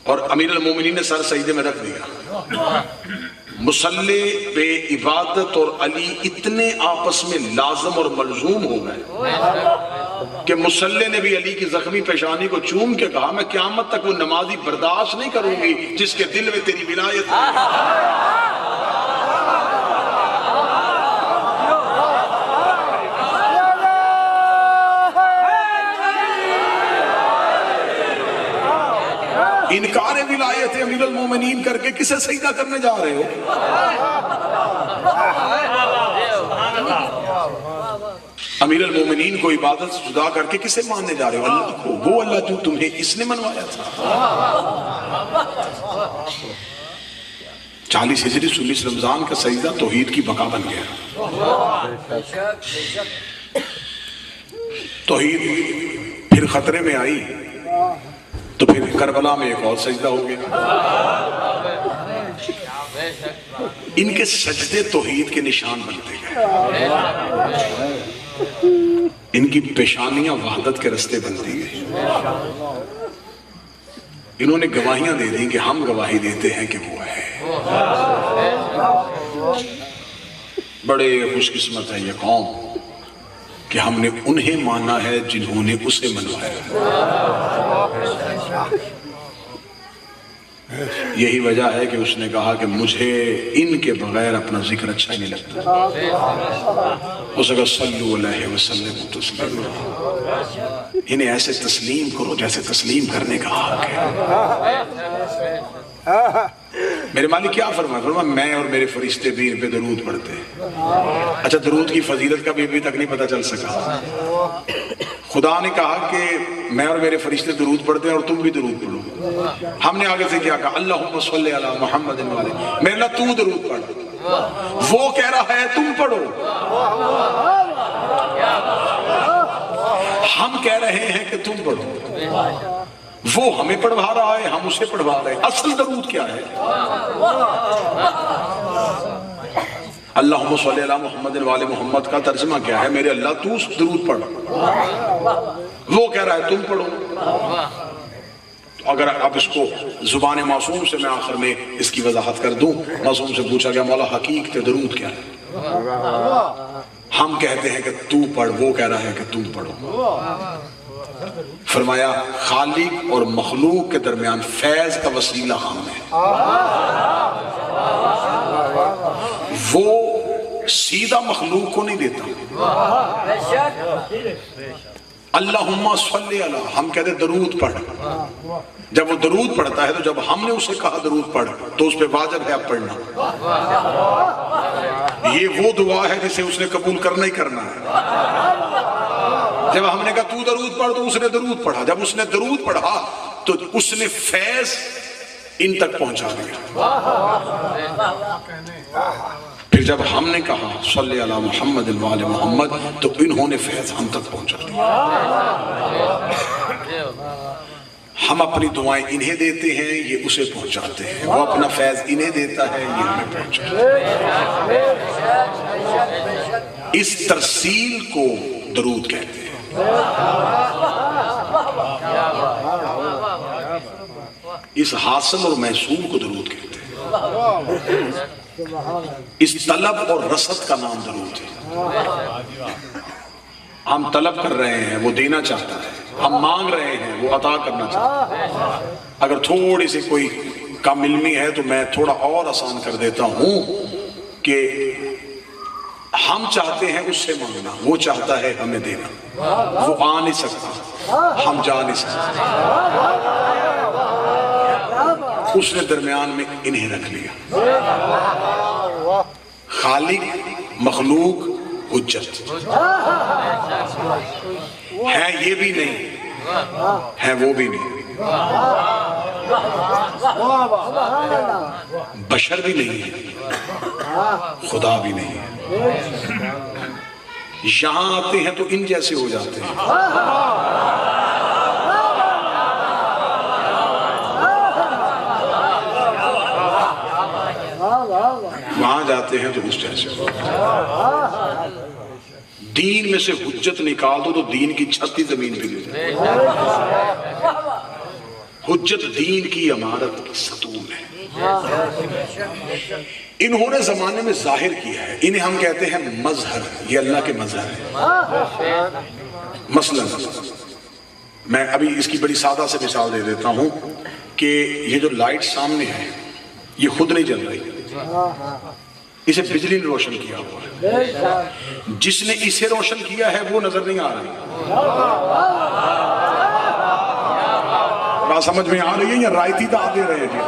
اور امیر المومنین نے سر سجدے میں رکھ دیا۔ مسلح پہ عبادت اور علی اتنے آپس میں لازم اور ملزوم ہو گئے کہ مسلح نے بھی علی کی زخمی پیشانی کو چوم کے کہا میں قیامت تک وہ نمازی برداشت نہیں کروں گی جس کے دل میں تیری ولایت ہے۔ انکار ولایت امیر المومنین کر کے کسے سجدہ کرنے جا رہے ہو؟ امیر المومنین کو عبادت سے جدا کر کے کسے ماننے جا رہے ہو؟ اللہ کو، وہ اللہ جو تمہیں اس نے منوایا تھا۔ 40 ہجری 19 رمضان کا سجدہ توحید کی بقا بن گیا۔ توحید پھر خطرے میں آئی تو پھر کربلا میں ایک اور سجدہ ہو گیا۔ ان کے سجدے توحید کے نشان بنتے گئے، ان کی پیشانیاں وحدت کے رستے بنتی گئی۔ انہوں نے گواہیاں دے دیں کہ ہم گواہی دیتے ہیں کہ وہ ہے۔ بڑے خوش قسمت ہے یہ قوم کہ ہم نے انہیں مانا ہے جنہوں نے اسے منوایا۔ یہی وجہ ہے کہ اس نے کہا کہ مجھے ان کے بغیر اپنا ذکر اچھا ہی نہیں لگتا۔ اس اگر صلو علیہ وسلم تسلیما، انہیں ایسے تسلیم کرو جیسے تسلیم کرنے کا حق ہے۔ میرے مالک کیا فرمایا؟ فرمایا میں اور میرے فرشتے بھی ان پہ درود پڑھتے ہیں۔ اچھا، درود کی فضیلت کا بھی ابھی تک نہیں پتہ چل سکا۔ خدا نے کہا کہ میں اور میرے فرشتے درود پڑھتے ہیں اور تم بھی درود پڑھو۔ ہم نے آگے سے کیا کہا؟ اللہم صلی علی محمد والے، میرے اللہ تو درود پڑھ، وہ کہہ رہا ہے تم پڑھو، ہم کہہ رہے ہیں کہ تم پڑھو۔ وہ ہمیں پڑھوا رہا ہے، ہم اسے پڑھوا رہے ہیں۔ اصل درود کیا ہے؟ اللہم صلی علی محمد وآل محمد کا ترجمہ کیا ہے؟ میرے اللہ تو درود پڑھ، وہ کہہ رہا ہے تم پڑھو۔ اگر اب اس کو زبان معصوم سے میں آخر میں اس کی وضاحت کر دوں، معصوم سے پوچھا گیا مولا حقیقت درود کیا ہے؟ ہم کہتے ہیں کہ تو پڑھ، وہ کہہ رہا ہے کہ تم پڑھو۔ فرمایا خالق اور مخلوق کے درمیان فیض کا وسیلہ ہم ہے۔ وہ سیدھا مخلوق کو نہیں دیتا۔ اللہم صلی علی، ہم کہتے درود پڑھ۔ جب وہ درود پڑھتا ہے تو جب ہم نے اسے کہا درود پڑھ تو اس پہ واجب ہے اب پڑھنا۔ یہ وہ دعا ہے جسے اس نے قبول کرنا ہی کرنا ہے۔ جب ہم نے کہا تو درود پڑھ تو اس نے درود پڑھا، جب اس نے درود پڑھا تو اس نے فیض ان تک پہنچا دیا۔ پھر جب ہم نے کہا صلی علی محمد وآل محمد تو انہوں نے فیض ہم تک پہنچا دیا۔ ہم اپنی دعائیں انہیں دیتے ہیں، یہ اسے پہنچاتے ہیں، وہ اپنا فیض انہیں دیتا ہے، یہ ہمیں پہنچاتا ہے۔ اس ترسیل کو درود کہتے ہیں۔ اس حاصل اور محصول کو درود کہتے ہیں۔ اس طلب اور رسد کا نام درود ہے۔ ہم طلب کر رہے ہیں، وہ دینا چاہتا ہے، ہم مانگ رہے ہیں، وہ عطا کرنا چاہتا ہے۔ اگر تھوڑی سی کوئی کم علمی ہے تو میں تھوڑا اور آسان کر دیتا ہوں کہ ہم چاہتے ہیں اس سے مانگنا، وہ چاہتا ہے ہمیں دینا۔ وہ آ نہیں سکتا، ہم جا نہیں سکتے، اس نے درمیان میں انہیں رکھ لیا۔ خالق، مخلوق، حجت ہے، یہ بھی نہیں ہے، وہ بھی نہیں، بشر بھی نہیں ہے، خدا بھی نہیں ہے۔ یہاں آتے ہیں تو ان جیسے ہو جاتے ہیں، وہاں جاتے ہیں تو اس جیسے ہو جاتے ہیں۔ دین میں سے حجت نکال دو تو دین کی چھتی زمین پہ گر جائے۔ حجت دین کی عمارت کی ستون ہے۔ انہوں نے زمانے میں ظاہر کیا ہے، انہیں ہم کہتے ہیں مظہر، یہ اللہ کے مظہر ہے۔ مثلا میں ابھی اس کی بڑی سادہ سے مثال دے دیتا ہوں کہ یہ جو لائٹ سامنے ہے یہ خود نہیں جل رہی، اسے بجلی نے روشن کیا ہوا ہے، جس نے اسے روشن کیا ہے وہ نظر نہیں آ رہی۔ بات سمجھ میں آ رہی ہے یا رائتی دعا دے رہے جی؟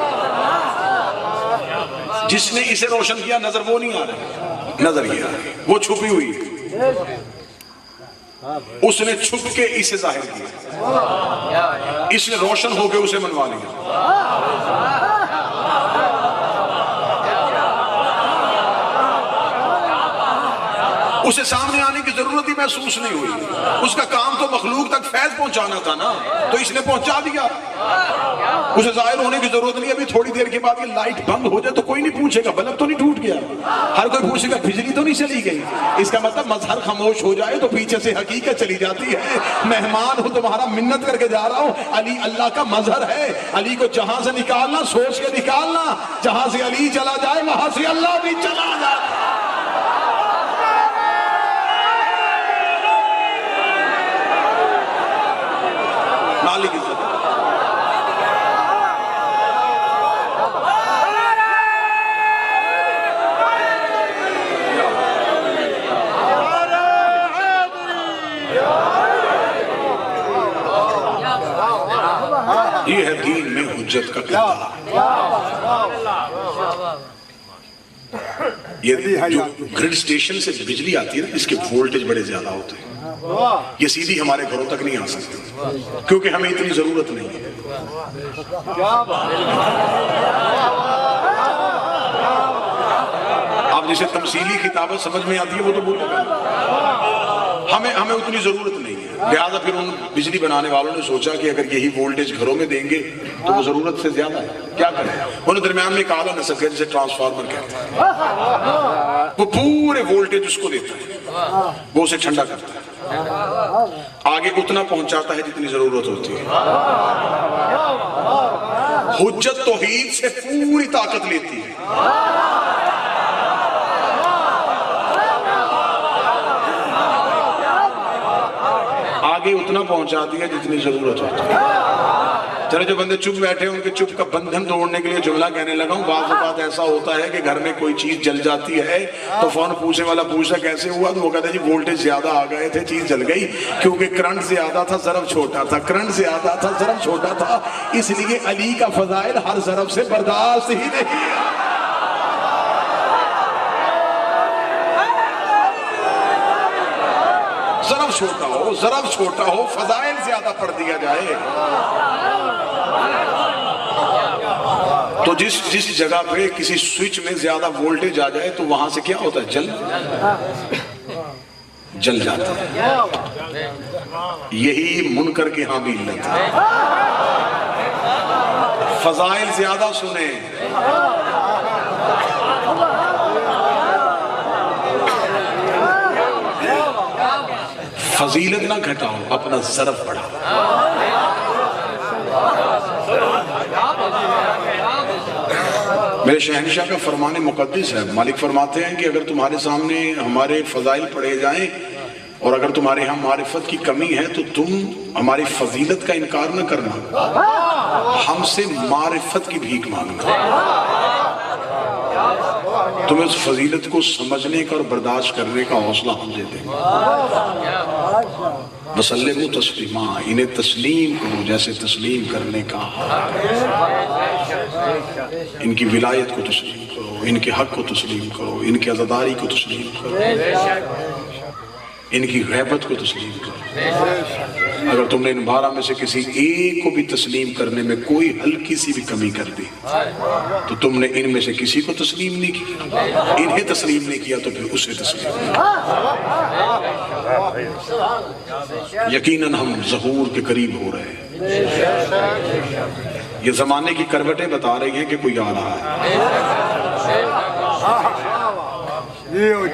جس نے اسے روشن کیا نظر وہ نہیں آ رہی، نظر یہ آ رہی، وہ چھپی ہوئی، اس نے چھپ کے اسے ظاہر کیا، اس نے روشن ہو کے اسے منوا لیا۔ اسے سامنے آنے کی ضرورت ہی محسوس نہیں ہوئی، اس کا کام تو مخلوق تک فیض پہنچانا تھا نا، تو اس نے پہنچا دیا، اسے ظاہر ہونے کی ضرورت نہیں۔ ابھی تھوڑی دیر کے بعد یہ لائٹ بند ہو جائے تو کوئی نہیں پوچھے گا بلب تو نہیں ٹوٹ گیا، ہر کوئی پوچھے گا بجلی تو نہیں چلی گئی۔ اس کا مطلب مظہر خاموش ہو جائے تو پیچھے سے حقیقت چلی جاتی ہے۔ مہمان ہوں تمہارا منت کر کے جا رہا ہوں، علی اللہ کا مظہر ہے، علی کو جہاں سے نکالنا سوچ کے نکالنا، جہاں سے علی چلا جائے وہاں سے اللہ بھی چلا جائے۔ مالک عزت یہ ہے دین میں حجت کا کردار۔ یہ جو گریڈ سٹیشن سے بجلی آتی ہے نا، اس کے وولٹیج بڑے زیادہ ہوتے ہیں، یہ سیدھی ہمارے گھروں تک نہیں آ سکتی کیونکہ ہمیں اتنی ضرورت نہیں ہے۔ آپ جسے تمثیلی خطابت سمجھ میں آتی ہے وہ تو بولے گا، ہمیں اتنی ضرورت نہیں ہے، لہذا پھر ان بجلی بنانے والوں نے سوچا کہ اگر یہی وولٹیج گھروں میں دیں گے تو وہ ضرورت سے زیادہ ہے، کیا کریں؟ انہوں نے درمیان میں ایک اعلیٰ نسل ہے جسے ٹرانسفارمر کہتے ہیں، وہ پورے وولٹیج اس کو دیتا ہے، وہ اسے ٹھنڈا کرتا ہے، آگے اتنا پہنچاتا ہے جتنی ضرورت ہوتی ہے۔ حجت توحید سے پوری طاقت لیتی ہے، آگے اتنا پہنچاتی ہے جتنی ضرورت ہوتی ہے۔ چلے جو بندے چپ بیٹھے ہیں ان کے چپ کا بندھن توڑنے کے لیے جملہ کہنے لگا ہوں۔ بعض اوقات ایسا ہوتا ہے کہ گھر میں کوئی چیز جل جاتی ہے تو فون پوچھنے والا پوچھتا کیسے ہوا، تو وہ کہتا ہے جی وولٹیج زیادہ آ گئے تھے چیز جل گئی، کیونکہ کرنٹ زیادہ تھا ضرب چھوٹا تھا، کرنٹ زیادہ تھا ضرب چھوٹا تھا، اس لیے علی کا فضائل ہر ضرب سے برداشت ہی نہیں ہے۔ ضرب چھوٹا ہو فضائل زیادہ پڑھ دیا جائے تو جس جگہ پہ کسی سوئچ میں زیادہ وولٹیج آ جائے تو وہاں سے کیا ہوتا ہے، جل جاتا ہے۔ یہی منکر کے ہاں بھی علت ہے، فضائل زیادہ سنیں، فضیلت نہ گھٹاؤ، اپنا ضرب بڑھاؤ۔ میرے شہنشاہ کا فرمان مقدس ہے، مالک فرماتے ہیں کہ اگر تمہارے سامنے ہمارے فضائل پڑھے جائیں اور اگر تمہارے ہاں معرفت کی کمی ہے تو تم ہماری فضیلت کا انکار نہ کرنا، ہم سے معرفت کی بھیک مانگنا، تمہیں اس فضیلت کو سمجھنے کا اور برداشت کرنے کا حوصلہ ہم دے دیں۔ وسلموا تسلیما، انہیں تسلیم کرو جیسے تسلیم کرنے کا، ان کی ولایت کو تسلیم کرو، ان کے حق کو تسلیم کرو، ان کی عزاداری کو تسلیم کرو، ان کی غیبت کو تسلیم کرو۔ اگر تم نے ان 12 میں سے کسی ایک کو بھی تسلیم کرنے میں کوئی ہلکی سی بھی کمی کر دی تو تم نے ان میں سے کسی کو تسلیم نہیں کیا، انہیں تسلیم نہیں کیا تو پھر اسے تسلیم کیا۔ یقیناً ہم ظہور کے قریب ہو رہے ہیں، یہ زمانے کی کروٹیں بتا رہی ہیں کہ کوئی آ رہا ہے،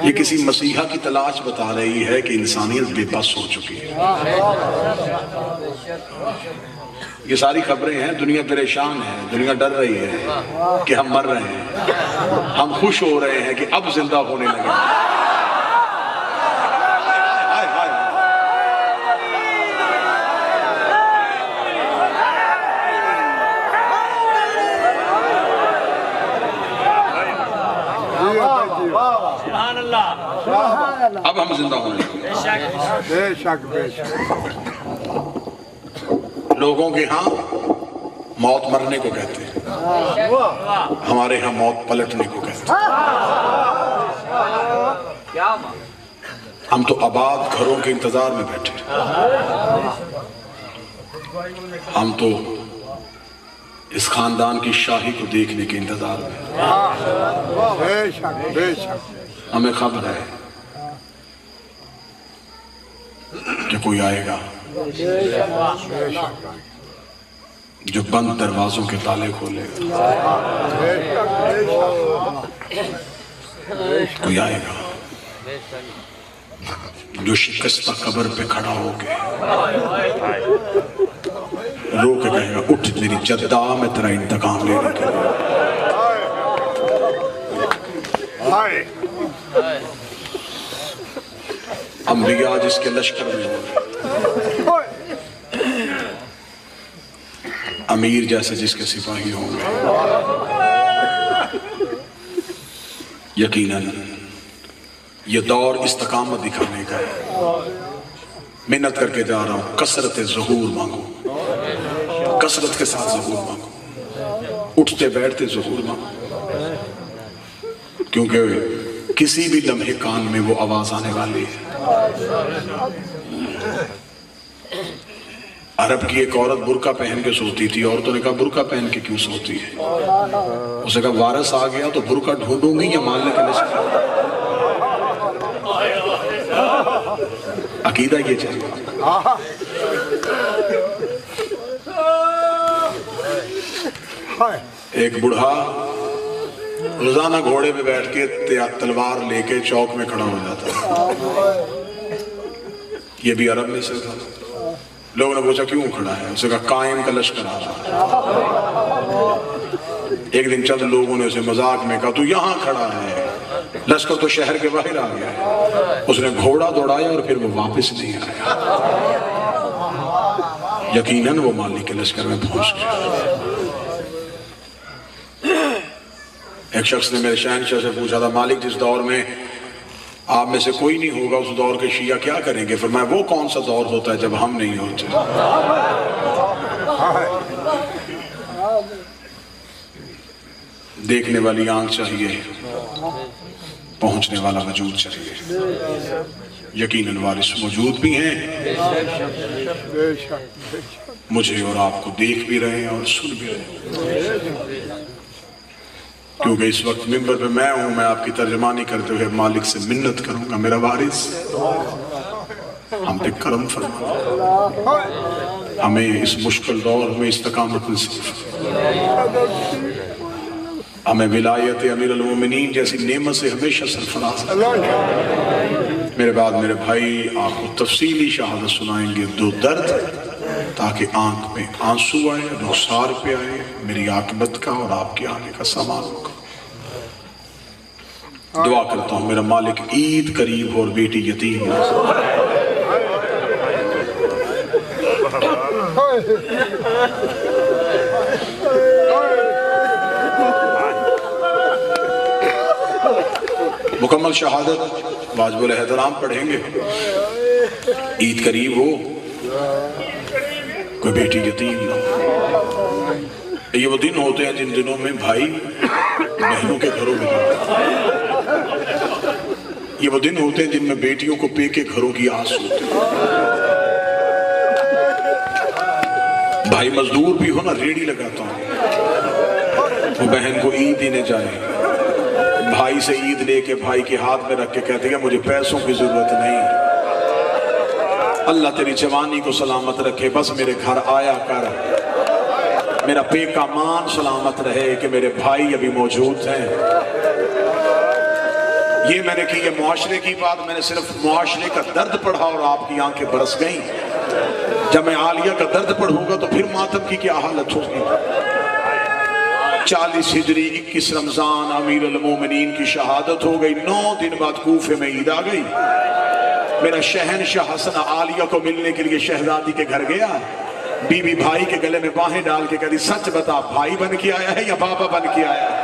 یہ کسی مسیحا کی تلاش بتا رہی ہے کہ انسانیت بے بس ہو چکی ہے۔ یہ ساری خبریں ہیں، دنیا پریشان ہے، دنیا ڈر رہی ہے کہ ہم مر رہے ہیں، ہم خوش ہو رہے ہیں کہ اب زندہ ہونے لگے۔ اب ہم زندہ ہونے لگے۔ لوگوں کے ہاں موت مرنے کو کہتے ہیں، ہمارے ہاں موت پلٹنے کو کہتے ہیں۔ ہم تو آباد گھروں کے انتظار میں بیٹھے، ہم تو اس خاندان کی شاہی کو دیکھنے کے انتظار میں۔ ہمیں خبر ہے کہ کوئی آئے گا جو بند دروازوں کے تالے کھولے گا، کوئی آئے گا جو شکستہ قبر پہ کھڑا ہو کے رو کے کہے گا اٹھ میری جدہ، میں تیرا انتقام لینے کے لیے۔ انبیاء جس کے لشکر میں ہوں، امیر جیسے جس کے سپاہی ہوں گے، یقیناً یہ دور استقامت دکھانے کا ہے۔ محنت کر کے جا رہا ہوں، کثرت ظہور مانگو، کثرت کے ساتھ ظہور مانگو، اٹھتے بیٹھتے ظہور مانگو، کیونکہ کسی بھی لمحے کان میں وہ آواز آنے والی ہے۔ عرب کی ایک عورت برقع پہن کے سوتی تھی، عورتوں نے کہا برقع پہن کے کیوں سوتی ہے؟ اسے کہا وارث آ گیا تو برقع ڈھونڈوں گی یا مالنے کے لیے؟ عقیدہ یہ چاہیے۔ ایک بڑھا روزانہ گھوڑے پہ بیٹھ کے تلوار لے کے چوک میں کھڑا ہو جاتا ہے، یہ بھی عرب میں سے تھا۔ لوگوں نے پوچھا کیوں کھڑا ہے؟ اسے کہا قائم کا لشکر آ رہا ہے۔ ایک دن چند لوگوں نے اسے مذاق میں کہا تو یہاں کھڑا ہے، لشکر تو شہر کے باہر آ گیا ہے۔ اس نے گھوڑا دوڑایا اور پھر وہ واپس نہیں آیا، یقیناً وہ مالک کے لشکر میں پہنچ گیا۔ ایک شخص نے میرے شہنشاہ سے پوچھا تھا مالک جس دور میں آپ میں سے کوئی نہیں ہوگا اس دور کے شیعہ کیا کریں گے؟ فرمایا وہ کون سا دور ہوتا ہے جب ہم نہیں ہوتے؟ دیکھنے والی آنکھ چاہیے، پہنچنے والا وجود چاہیے۔ یقیناً وارث موجود بھی ہیں، مجھے اور آپ کو دیکھ بھی رہے ہیں اور سن بھی رہے ہیں، کیونکہ اس وقت منبر پہ میں ہوں، میں آپ کی ترجمانی کرتے ہوئے مالک سے منت کروں گا میرا وارث ہم پہ کرم فرما، ہمیں اس مشکل دور میں استقامت نصیب، ہمیں ولایت امیر المومنین جیسی نعمت سے ہمیشہ سرفراز۔ میرے بعد میرے بھائی آپ کو تفصیلی شہادت سنائیں گے، دو درد تاکہ آنکھ میں آنسو آئے، رخسار پہ آئے میری عاقبت کا اور آپ کے آنے کا سامان ہوگا۔ دعا کرتا ہوں میرا مالک عید قریب ہو اور بیٹی یتیم ہو۔ مکمل شہادت واجب الاحترام پڑھیں گے، عید قریب ہو، کوئی بیٹی یتیم نہ ہو۔ یہ وہ دن ہوتے ہیں جن دنوں میں بھائی بہنوں کے گھروں میں جاتے ہیں، یہ وہ دن ہوتے ہیں جن میں بیٹیوں کو پے کے گھروں کی آس ہوتی ہے۔ بھائی مزدور بھی ہو نا، ریڑھی لگاتا ہوں، وہ بہن کو عید دینے جائے، بھائی سے عید لے کے بھائی کے ہاتھ میں رکھ کے کہتے ہیں مجھے پیسوں کی ضرورت نہیں، اللہ تیری جوانی کو سلامت رکھے، بس میرے گھر آیا کر، میرا پے کا مان سلامت رہے کہ میرے بھائی ابھی موجود ہیں۔ یہ میں نے کی یہ معاشرے کی بات، میں نے صرف معاشرے کا درد پڑھا اور آپ کی آنکھیں برس گئیں۔ جب میں عالیہ کا درد پڑھوں گا تو پھر ماتم کی کیا حالت ہوگی۔ 40 ہجری 21 رمضان امیر المومنین کی شہادت ہو گئی، 9 دن بعد کوفے میں عید آ گئی۔ میرا شہنشاہ حسن عالیہ کو ملنے کے لیے شہزادی کے گھر گیا، بی بی بھائی کے گلے میں باہیں ڈال کے کہتی سچ بتا بھائی بن کے آیا ہے یا بابا بن کے آیا ہے؟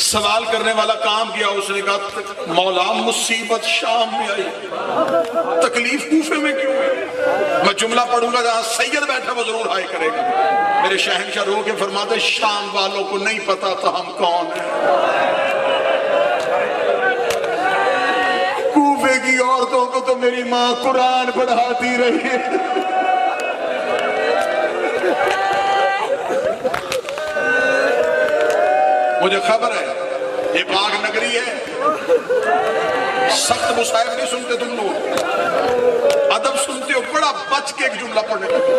سوال کرنے والا کام کیا، اس نے کہا مولا مصیبت شام میں آئی، تکلیف کوفے میں کیوں ہے؟ میں جملہ پڑھوں گا جہاں سید بیٹھا وہ ضرور ہائے کرے گا۔ میرے شہنشاہ رو کے فرماتے شام والوں کو نہیں پتا تھا ہم کون ہیں۔ کوفے کی عورتوں کو تو میری ماں قرآن پڑھاتی رہی ہے۔ مجھے خبر ہے یہ پاک نگری ہے، سخت مصائب نہیں سنتے تم لوگ، ادب سنتے ہو، بڑا بچ کے ایک جملہ پڑھنے لگے۔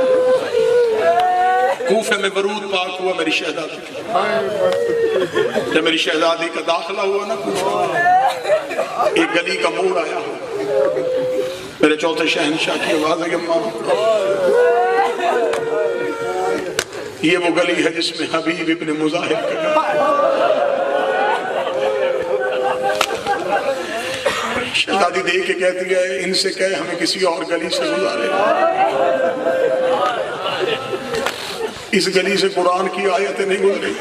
کوفے میں ورود پاک ہوا میری شہزادی کی، جب میری شہزادی کا داخلہ ہوا نا کوفے، ایک گلی کا موڑ آیا، میرے چوتھے شہنشاہ کی آواز ہے اماں یہ وہ گلی ہے جس میں حبیب ابن مظاہر کا شہزادی دیکھ کے کہتی ہے ان سے کہے ہمیں کسی اور گلی سے گزارے، اس گلی سے قرآن کی آیتیں نہیں گزری۔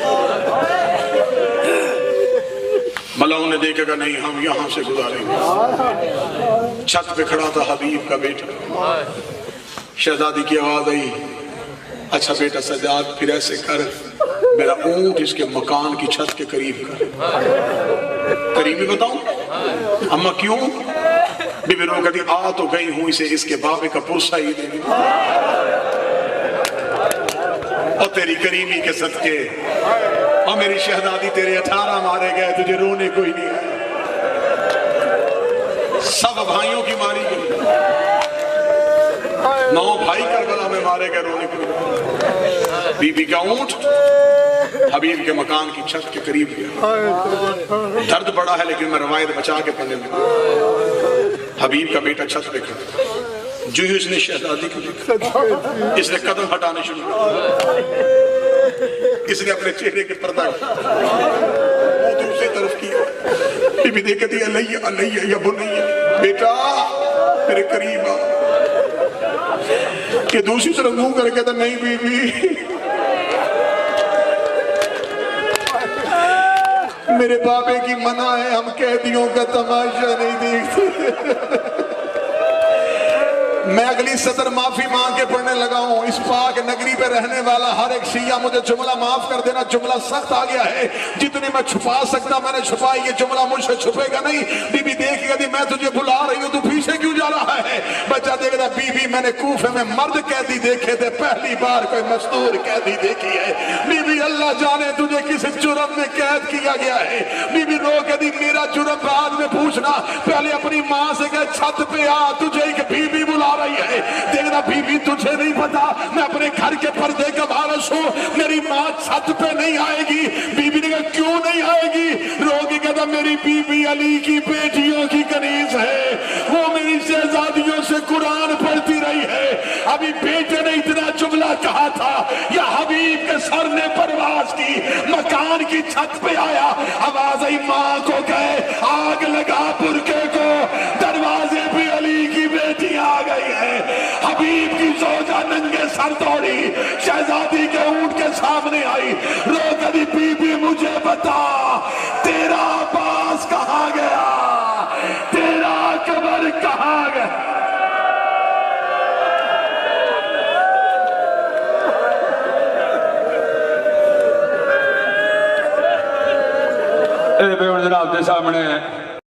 ملاؤں نے دیکھا کہ نہیں ہم یہاں سے گزاریں گے۔ چھت پہ کھڑا تھا حبیب کا بیٹا، شہزادی کی آواز آئی اچھا بیٹا سجاد پھر ایسے کر میرا اونٹ اس کے مکان کی چھت کے قریب کر۔ قریبی بتاؤں اماں کیوں؟ بی بی رو کہتی آ تو گئی ہوں اسے اس کے بابے کا پرسہ ہی دے گی اور تیری قریبی کے صدقے اور میری شہزادی تیرے 18 مارے گئے تجھے رونے کوئی نہیں ہے، سب بھائیوں کی ماری گئی، 9 بھائی کربلا میں مارے گئے رونے کوئی نہیں۔ بی بی کا اونٹ حبیب کے مکان کی چھت کے قریب گیا، درد بڑا ہے لیکن میں روایت بچا کے پڑھنے لگا۔ حبیب کا بیٹا چھت پہ کھڑا، جو ہی اس نے شہزادی کو دیکھا اس نے قدم ہٹانے شروع کیا، اس نے اپنے چہرے کے پردہ وہ دوسری طرف کیا، بی بی دیکھتی علیہ علیہ یا بنیہ بیٹا میرے قریب آ، کہ دوسری طرف منہ کر کہتا نہیں بی بی میرے بابے کی منع ہے ہم قیدیوں کا تماشا نہیں دیکھتے۔ میں اگلی سطر معافی مانگ کے پڑھنے لگا ہوں، اس پاک نگری پہ رہنے والا ہر ایک شیعہ مجھے جملہ معاف کر دینا، جملہ سخت آ گیا ہے، جتنے میں چھپا سکتا میں نے چھپائی، یہ جملہ مجھ سے چھپے گا نہیں۔ بی بی دیکھ گئی میں تجھے بلا رہی ہوں تو پیچھے کیوں جا رہا ہے؟ بچہ دیکھ رہا بی بی میں نے کوفے میں مرد قیدی دیکھے تھے، پہلی بار کوئی مزدور قیدی دیکھی ہے۔ بی بی اللہ جانے تجھے کس جرم میں قید کیا گیا ہے۔ بی بی رو کے دی میرا جرم بعد میں پوچھنا، پہلے اپنی ماں سے کہ چھت پہ آ تجھے ایک بی بی بلا رہی ہے۔ دیکھنا بی بی تجھے نہیں پتا میں اپنے گھر کے پردے کا وارث ہوں، میری ماں چھت پہ نہیں آئے گی۔ بی بی نے کہا کیوں نہیں آئے گی؟ رو کے کہتا میری بی بی علی کی بیٹیوں کی کنیز ہے، وہ میری شہزادیوں سے قرآن پڑھتی رہی ہے۔ ابھی بیٹے نے اتنا جملہ کہا تھا یا حبیب کے سر نے پرواز کی، مکان کی چھت پہ آیا، آواز آئی ماں کو کہے آگ لگا برکے کو، دروازے پہ علی کی بیٹی آ گئی ہے۔ حبیب کی زوجہ ننگے سر دوڑی شہزادی کے اونٹ کے سامنے آئی، رو کری بی بی مجھے بتا تیرا عباس کہاں گیا، تیرا قبر کہاں گیا؟ جناب کے سامنے